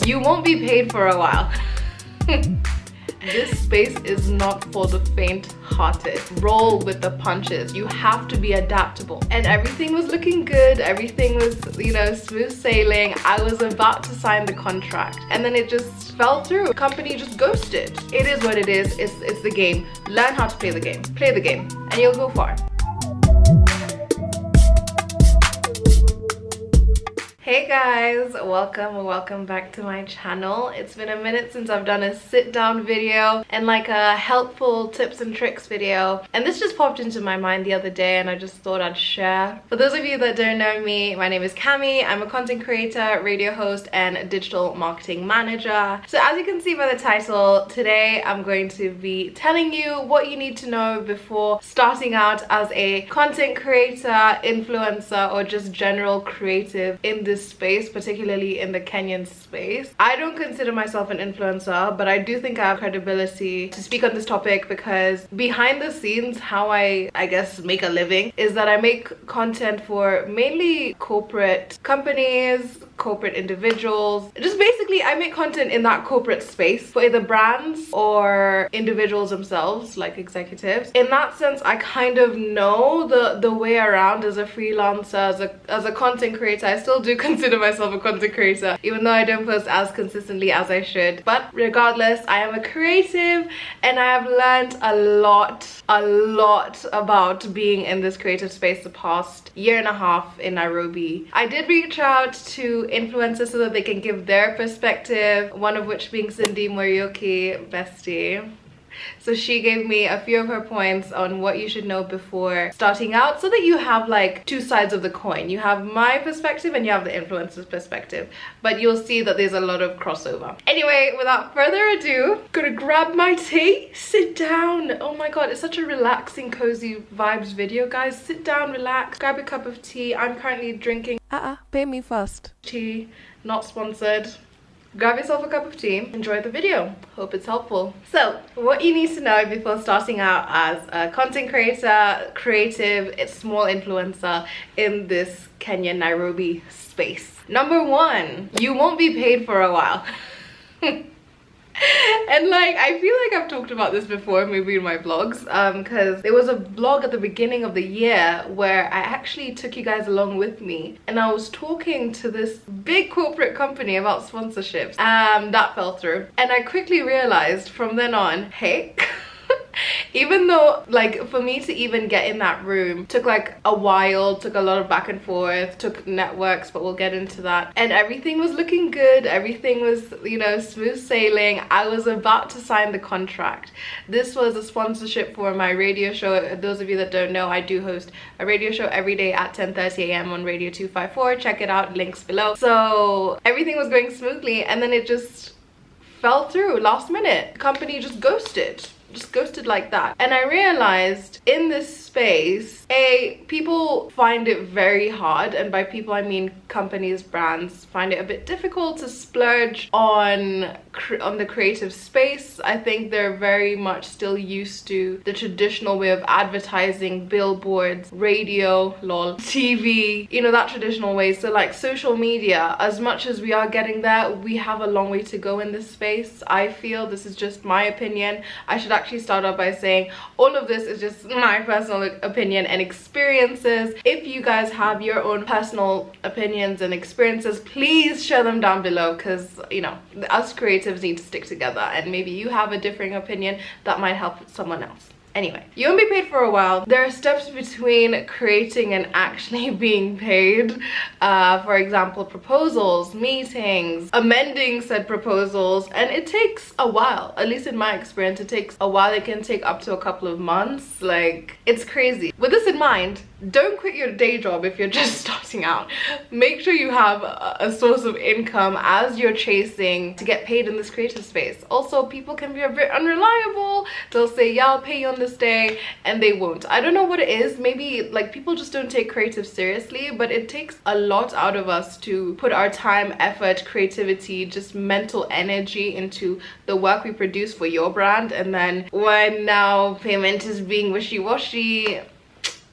You won't be paid for a while. This space is not for the faint-hearted. Roll with the punches. You have to be adaptable. And everything was looking good. Everything was, you know, smooth sailing. I was about to sign the contract. And then it just fell through. The company just ghosted. It is what it is. It's the game. Learn how to play the game. Play the game. And you'll go far. Hey guys, welcome back to my channel. It's been a minute since I've done a sit down video and like a helpful tips and tricks video, and this just popped into my mind the other day and I just thought I'd share. For those of you that don't know me, my name is Cami. I'm a content creator, radio host and digital marketing manager. So as you can see by the title, today I'm going to be telling you what you need to know before starting out as a content creator, influencer or just general creative in this space, particularly in the Kenyan space. I don't consider myself an influencer, but I do think I have credibility to speak on this topic because behind the scenes, how I guess make a living is that I make content for mainly corporate companies, corporate individuals. Just basically I make content in that corporate space for either brands or individuals themselves, like executives. In that sense, I kind of know the way around as a freelancer, as a content creator. I still do consider myself a content creator, even though I don't post as consistently as I should. But regardless, I am a creative and I have learned a lot about being in this creative space the past year and a half in Nairobi. I did reach out to influencers so that they can give their perspective, one of which being Cindy Morioki, bestie. So she gave me a few of her points on what you should know before starting out, so that you have like two sides of the coin. You have my perspective and you have the influencer's perspective, but you'll see that there's a lot of crossover. Anyway, without further ado, gonna grab my tea, sit down. Oh my god, it's such a relaxing, cozy vibes video, guys. Sit down, relax, grab a cup of tea. I'm currently drinking pay me first tea, not sponsored. Grab yourself a cup of tea, enjoy the video, hope it's helpful. So what you need to know before starting out as a content creator, creative, small influencer in this Kenyan Nairobi space. Number one, you won't be paid for a while. And like, I feel like I've talked about this before, maybe in my vlogs, because there was a vlog at the beginning of the year where I actually took you guys along with me and I was talking to this big corporate company about sponsorships. That fell through, and I quickly realized from then on, hey, even though like for me to even get in that room took like a while, took a lot of back and forth, took networks, but we'll get into that, and everything was looking good, everything was, you know, smooth sailing. I was about to sign the contract. This was a sponsorship for my radio show. Those of you that don't know, I do host a radio show every day at 10:30 a.m. on Radio 254. Check it out, links below. So everything was going smoothly and then it just fell through last minute. The company just ghosted like that. And I realized in this space, people find it very hard, and by people I mean companies, brands, find it a bit difficult to splurge on the creative space. I think they're very much still used to the traditional way of advertising, billboards, radio, lol, TV, you know, that traditional way. So like social media, as much as we are getting there, we have a long way to go in this space. I feel, this is just my opinion. I should actually start off by saying all of this is just my personal opinion and experiences. If you guys have your own personal opinions and experiences, please share them down below, because you know, us creatives need to stick together, and maybe you have a differing opinion that might help someone else. Anyway, you won't be paid for a while. There are steps between creating and actually being paid. For example, proposals, meetings, amending said proposals, and it takes a while. At least in my experience, it takes a while. It can take up to a couple of months. Like, it's crazy. With this in mind, don't quit your day job if you're just starting out. Make sure you have a source of income as you're chasing to get paid in this creative space. Also, people can be a bit unreliable. They'll say, yeah, I'll pay you on this day, and they won't. I don't know what it is. Maybe like people just don't take creative seriously, but it takes a lot out of us to put our time, effort, creativity, just mental energy into the work we produce for your brand. And then when now payment is being wishy-washy,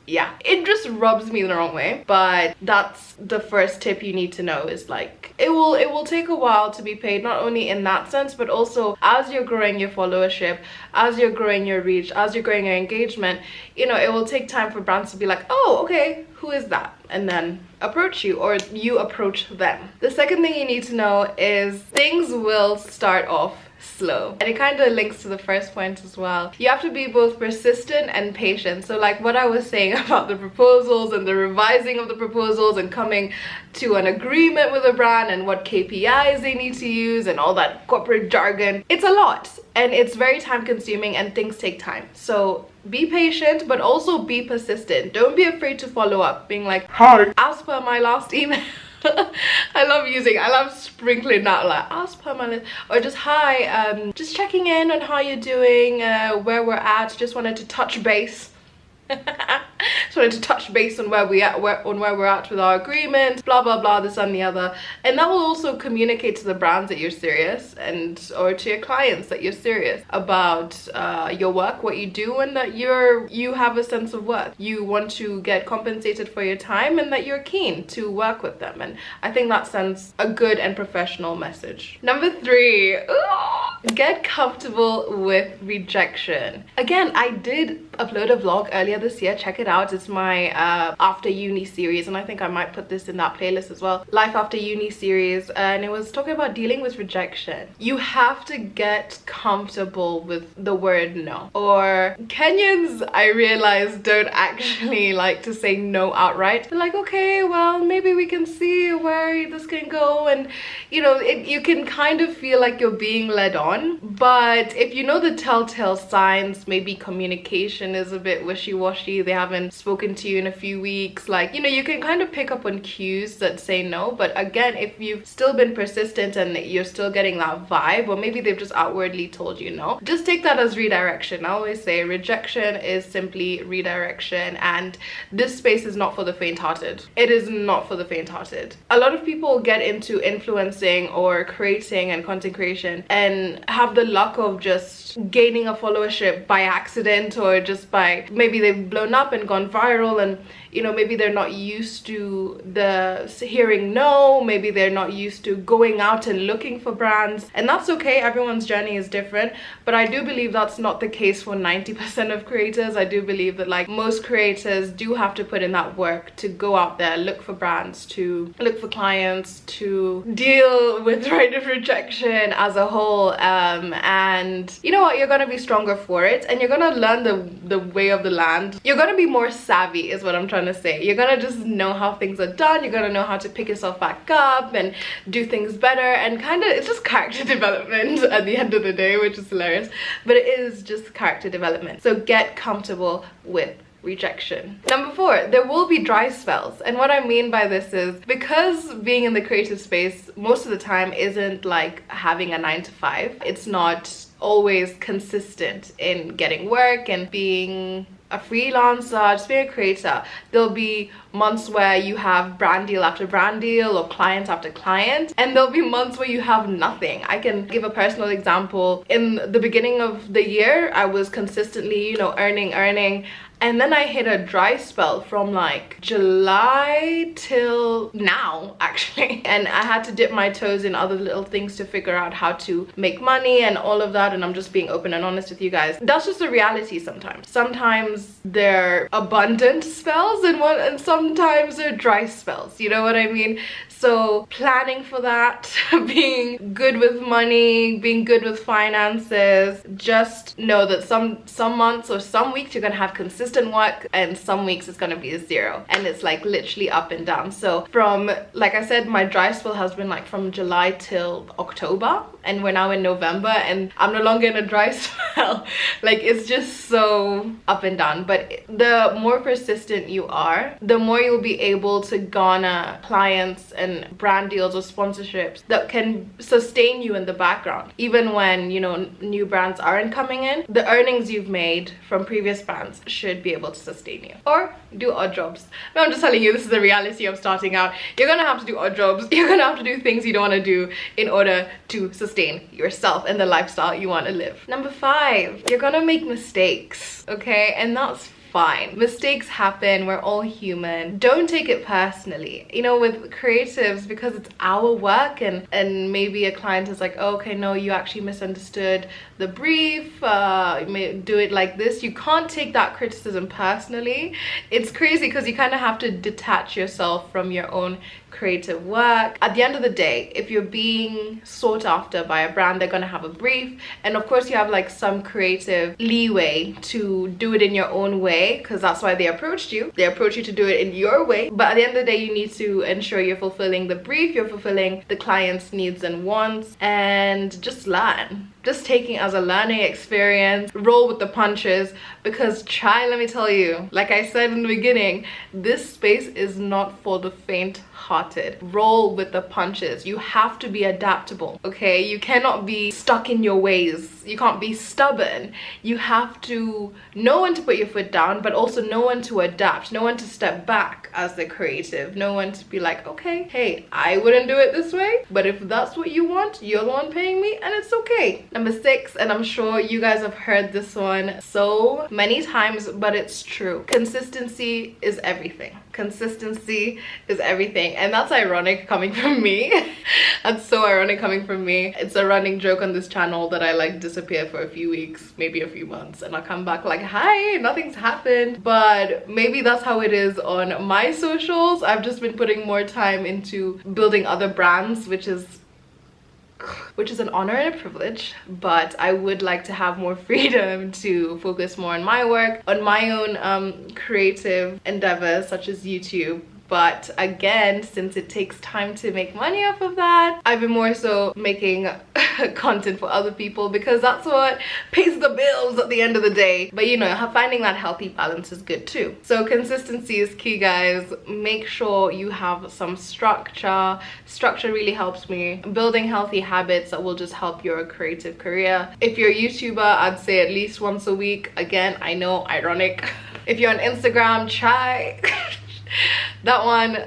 yeah, it just rubs me the wrong way. But that's the first tip you need to know, is like it will take a while to be paid, not only in that sense, but also as you're growing your followership, as you're growing your reach, as you're growing your engagement, you know, it will take time for brands to be like, oh, okay, who is that? And then approach you, or you approach them. The second thing you need to know is things will start off slow, and it kind of links to the first point as well. You have to be both persistent and patient. So like what I was saying about the proposals and the revising of the proposals and coming to an agreement with a brand and what KPIs they need to use and all that corporate jargon, it's a lot and it's very time consuming and things take time. So be patient, but also be persistent. Don't be afraid to follow up, being like, hi, as per my last email. I love sprinkling that, like, as per my list, or just hi, just checking in on how you're doing, where we're at, just wanted to touch base. Just wanted to touch base on where we're at with our agreement, blah blah blah, this and the other. And that will also communicate to the brands that you're serious, and or to your clients that you're serious about your work, what you do, and that you have a sense of worth. You want to get compensated for your time, and that you're keen to work with them. And I think that sends a good and professional message. Number 3, get comfortable with rejection. Again, I did upload a vlog earlier this year, check it out. It's my after uni series, and I think I might put this in that playlist as well, life after uni series, and it was talking about dealing with rejection. You have to get comfortable with the word no. Or Kenyans, I realize, don't actually like to say no outright. They're like, okay, well, maybe we can see where this can go, and you know, you can kind of feel like you're being led on. But if you know the telltale signs, maybe communication is a bit wishy-washy, they haven't spoken to you in a few weeks, like, you know, you can kind of pick up on cues that say no. But again, if you've still been persistent and you're still getting that vibe, or maybe they've just outwardly told you no, just take that as redirection. I always say rejection is simply redirection, and this space is not for the faint-hearted. It is not for the faint-hearted. A lot of people get into influencing or creating and content creation and have the luck of just gaining a followership by accident, or just by maybe they've blown up and gone viral, and you know, maybe they're not used to the hearing no, maybe they're not used to going out and looking for brands, and that's okay. Everyone's journey is different, but I do believe that's not the case for 90% of creators. I do believe that like most creators do have to put in that work to go out there, look for brands, to look for clients, to deal with rejection as a whole, and you know what, you're gonna be stronger for it, and you're gonna learn the way of the land. You're gonna be more savvy is what I'm trying to say. You're gonna just know how things are done. You're gonna know how to pick yourself back up and do things better, and kind of, it's just character development at the end of the day, which is hilarious, but it is just character development. So get comfortable with rejection. Number 4, there will be dry spells. And what I mean by this is, because being in the creative space most of the time isn't like having a 9 to 5, it's not always consistent in getting work and being a freelancer, just being a creator. There'll be months where you have brand deal after brand deal, or client after client, and there'll be months where you have nothing. I can give a personal example. In the beginning of the year, I was consistently, you know, earning, and then I hit a dry spell from like July till now, actually. And I had to dip my toes in other little things to figure out how to make money and all of that. And I'm just being open and honest with you guys. That's just the reality sometimes. Sometimes they're abundant spells and sometimes they're dry spells. You know what I mean? So planning for that, being good with money, being good with finances, just know that some months or some weeks you're gonna have consistent work, and some weeks it's gonna be a 0, and it's like literally up and down. So from, like I said, my dry spell has been like from July till October, and we're now in November, and I'm no longer in a dry spell. Like, it's just so up and down. But the more persistent you are, the more you'll be able to garner clients and brand deals or sponsorships that can sustain you in the background. Even when, you know, new brands aren't coming in, the earnings you've made from previous brands should be able to sustain you. Or do odd jobs. No, I'm just telling you, this is the reality of starting out. You're gonna have to do odd jobs. You're gonna have to do things you don't want to do in order to sustain yourself and the lifestyle you want to live. Number 5, you're gonna make mistakes, okay? And that's fine. Mistakes happen, we're all human. Don't take it personally. You know, with creatives, because it's our work, and maybe a client is like, oh, okay, no, you actually misunderstood the brief, you may do it like this. You can't take that criticism personally. It's crazy because you kind of have to detach yourself from your own creative work. At the end of the day, if you're being sought after by a brand, they're gonna have a brief, and of course you have like some creative leeway to do it in your own way, because that's why they approached you. They approach you to do it in your way, but at the end of the day, you need to ensure you're fulfilling the brief, you're fulfilling the client's needs and wants, and just learn. Just taking as a learning experience, roll with the punches, because let me tell you, like I said in the beginning, this space is not for the faint-hearted. Roll with the punches. You have to be adaptable, okay? You cannot be stuck in your ways. You can't be stubborn. You have to know when to put your foot down, but also know when to adapt, know when to step back as the creative, know when to be like, okay, hey, I wouldn't do it this way, but if that's what you want, you're the one paying me, and it's okay. Number 6, and I'm sure you guys have heard this one so many times, but it's true. Consistency is everything. Consistency is everything, and that's ironic coming from me. That's so ironic coming from me. It's a running joke on this channel that I like disappear for a few weeks, maybe a few months, and I come back like, hi, nothing's happened. But maybe that's how it is on my socials. I've just been putting more time into building other brands, which is an honor and a privilege, but I would like to have more freedom to focus more on my work, on my own creative endeavors such as YouTube. But again, since it takes time to make money off of that, I've been more so making content for other people, because that's what pays the bills at the end of the day. But you know, finding that healthy balance is good too. So consistency is key, guys. Make sure you have some structure. Structure really helps me. Building healthy habits that will just help your creative career. If you're a YouTuber, I'd say at least once a week. Again, I know, ironic. If you're on Instagram, try that one.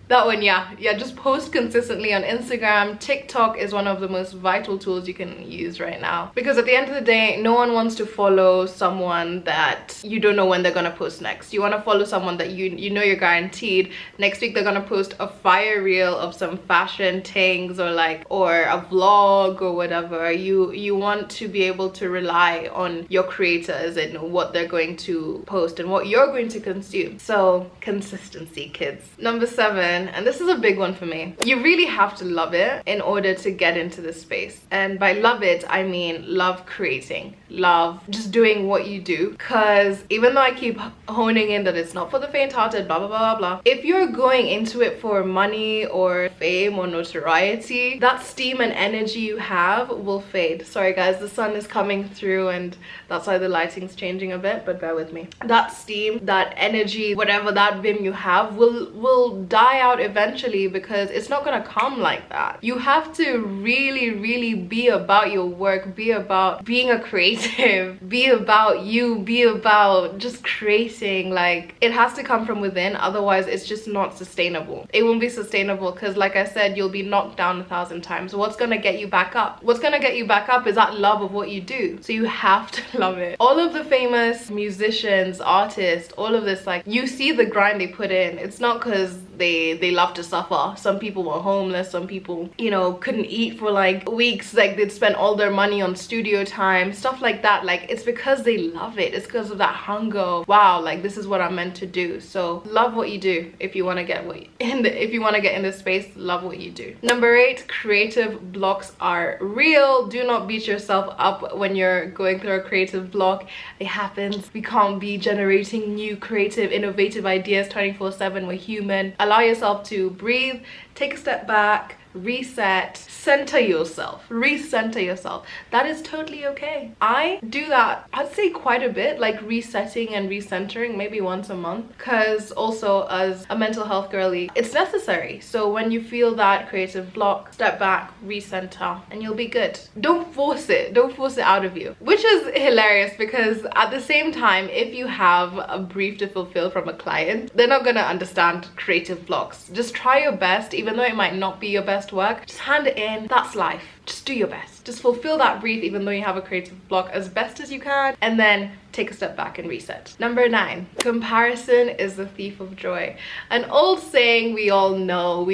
That one, yeah, just post consistently on Instagram. TikTok is one of the most vital tools you can use right now, because at the end of the day, no one wants to follow someone that you don't know when they're gonna post next. You want to follow someone that you know you're guaranteed next week they're gonna post a fire reel of some fashion things, or a vlog or whatever. You want to be able to rely on your creators and what they're going to post and what you're going to consume. So consistency, kids. Number 7, and this is a big one for me. You really have to love it in order to get into this space. And by love it, I mean love creating, love just doing what you do. Because even though I keep honing in that it's not for the faint-hearted, blah blah blah blah, if you're going into it for money or fame or notoriety, that steam and energy you have will fade. Sorry guys, the sun is coming through and that's why the lighting's changing a bit, but bear with me. That steam, that energy, whatever that vim you have will die out eventually, because it's not gonna come like that. You have to really be about your work, be about being a creative, be about you, be about just creating. Like, it has to come from within, otherwise it's just not sustainable. It won't be sustainable, because like I said, you'll be knocked down 1,000 times. What's gonna get you back up? What's gonna get you back up is that love of what you do. So you have to love it. All of the famous musicians, artists, all of this, like, you see the grind they put in. It's not because they love to suffer. Some people were homeless, some people, you know, couldn't eat for like weeks, like they'd spend all their money on studio time, stuff like that. Like, it's because they love it. It's because of that hunger. Wow, like, this is what I'm meant to do. So love what you do. If you want to get if you want to get in this space, love what you do. Number 8, creative blocks are real. Do not beat yourself up when you're going through a creative block. It happens. We can't be generating new creative innovative ideas 24/7. We're human. Allow yourself to breathe, take a step back, reset, center yourself, recenter yourself. That is totally okay. I do that, I'd say, quite a bit, like resetting and recentering maybe once a month, because also as a mental health girly, it's necessary. So when you feel that creative block, step back, recenter, and you'll be good. Don't force it out of you, which is hilarious, because at the same time, if you have a brief to fulfill from a client, they're not gonna understand creative blocks. Just try your best, even though it might not be your best work. Just hand it in. That's life. Just do your best. Just fulfill that brief even though you have a creative block as best as you can, and then take a step back and reset. Number 9, comparison is the thief of joy. An old saying we all know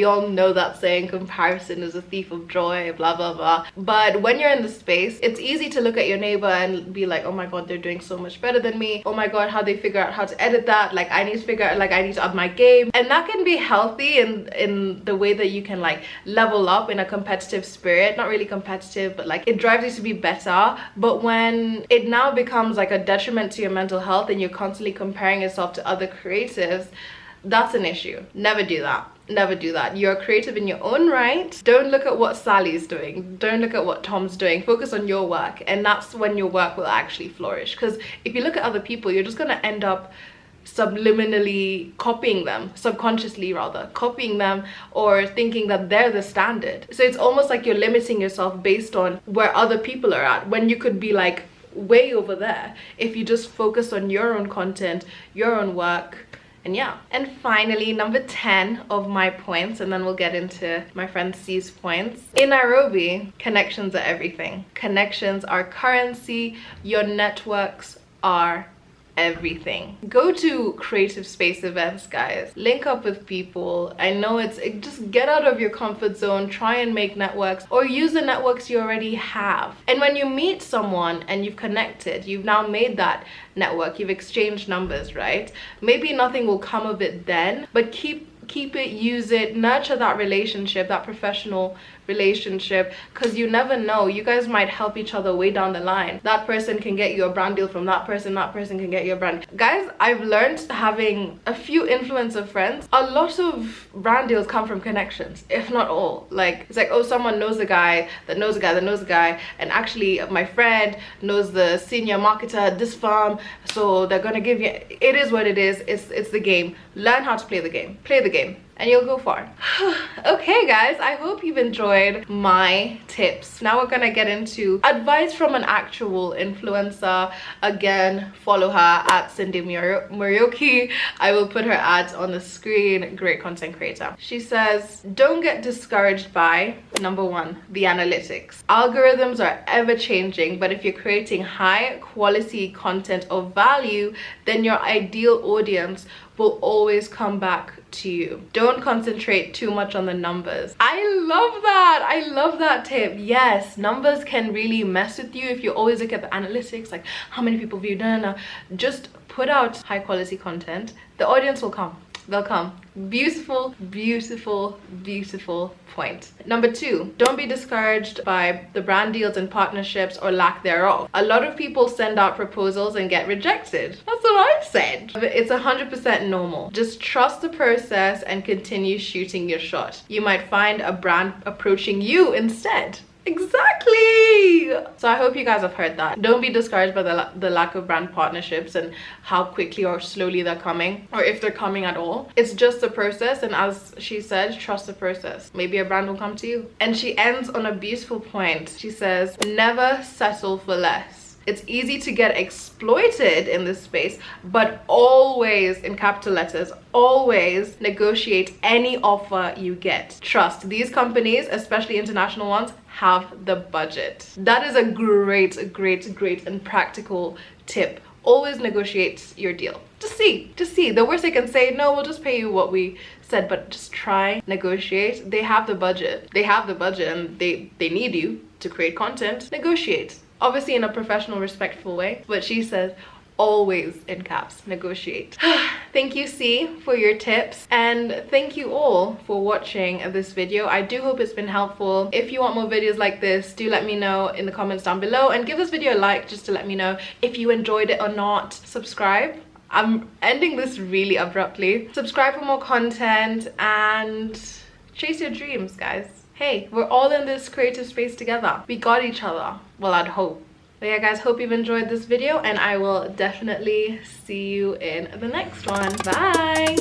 that saying, comparison is a thief of joy, blah blah blah. But when you're in the space, it's easy to look at your neighbor and be like, oh my god, they're doing so much better than me. Oh my god, how they figure out how to edit that. Like, I need to figure out, like, I need to up my game. And that can be healthy in the way that you can like level up in a competitive spirit. Not really competitive, but like it drives you to be better. But when it now becomes like a detriment to your mental health and you're constantly comparing yourself to other creatives, that's an issue. Never do that. Never do that. You're creative in your own right. Don't look at what Sally's doing. Don't look at what Tom's doing. Focus on your work, and that's when your work will actually flourish. Because if you look at other people, you're just going to end up subliminally copying them, subconsciously rather copying them, or thinking that they're the standard. So it's almost like you're limiting yourself based on where other people are at, when you could be like way over there if you just focus on your own content, your own work. And yeah. And finally, number 10 of my points, and then we'll get into my friend C's points. In Nairobi, connections are everything. Connections are currency. Your networks are everything. Go to creative space events, guys. Link up with people. I know just get out of your comfort zone, try and make networks, or use the networks you already have. And when you meet someone and you've connected, you've now made that network, you've exchanged numbers, right? Maybe nothing will come of it then, but keep it, use it, nurture that relationship, that professional relationship, because you never know, you guys might help each other way down the line. That person can get you a brand deal from that person can get you a brand. Guys, I've learned, having a few influencer friends, a lot of brand deals come from connections, if not all. Like, it's like, oh, someone knows a guy that knows a guy that knows a guy, and actually my friend knows the senior marketer at this firm, so they're gonna give you. It is what it is. It's the game. Learn how to play the game, and you'll go far. Okay guys, I hope you've enjoyed my tips. Now we're gonna get into advice from an actual influencer. Again, follow her at Cindy Murioki. I will put her ads on the screen. Great content creator. She says, don't get discouraged by, number 1, the analytics. Algorithms are ever changing, but if you're creating high quality content of value, then your ideal audience will always come back to you. Don't concentrate too much on the numbers. I love that tip. Yes, numbers can really mess with you if you always look at the analytics, like how many people view. No. Just put out high quality content. The audience will come. They'll come. Beautiful point. Number 2, don't be discouraged by the brand deals and partnerships or lack thereof. A lot of people send out proposals and get rejected. That's what I said. It's 100% normal. Just trust the process and continue shooting your shot. You might find a brand approaching you instead. Exactly. So I hope you guys have heard that. Don't be discouraged by the lack of brand partnerships and how quickly or slowly they're coming, or if they're coming at all. It's just a process, and as she said, trust the process. Maybe a brand will come to you. And she ends on a beautiful point. She says, never settle for less. It's easy to get exploited in this space, but always, in capital letters, always negotiate any offer you get. Trust, these companies, especially international ones, have the budget. That is a great and practical tip. Always negotiate your deal. Just see. The worst they can say, no, we'll just pay you what we said, but just try, negotiate. They have the budget. And they need you to create content. Negotiate. Obviously in a professional, respectful way, but she says always, in caps, negotiate. Thank you, C, for your tips, and thank you all for watching this video. I do hope it's been helpful. If you want more videos like this, do let me know in the comments down below, and give this video a like just to let me know if you enjoyed it or not. Subscribe. I'm ending this really abruptly. Subscribe for more content and chase your dreams, guys. Hey, we're all in this creative space together. We got each other. Well, I'd hope. But yeah, guys, hope you've enjoyed this video, and I will definitely see you in the next one. Bye!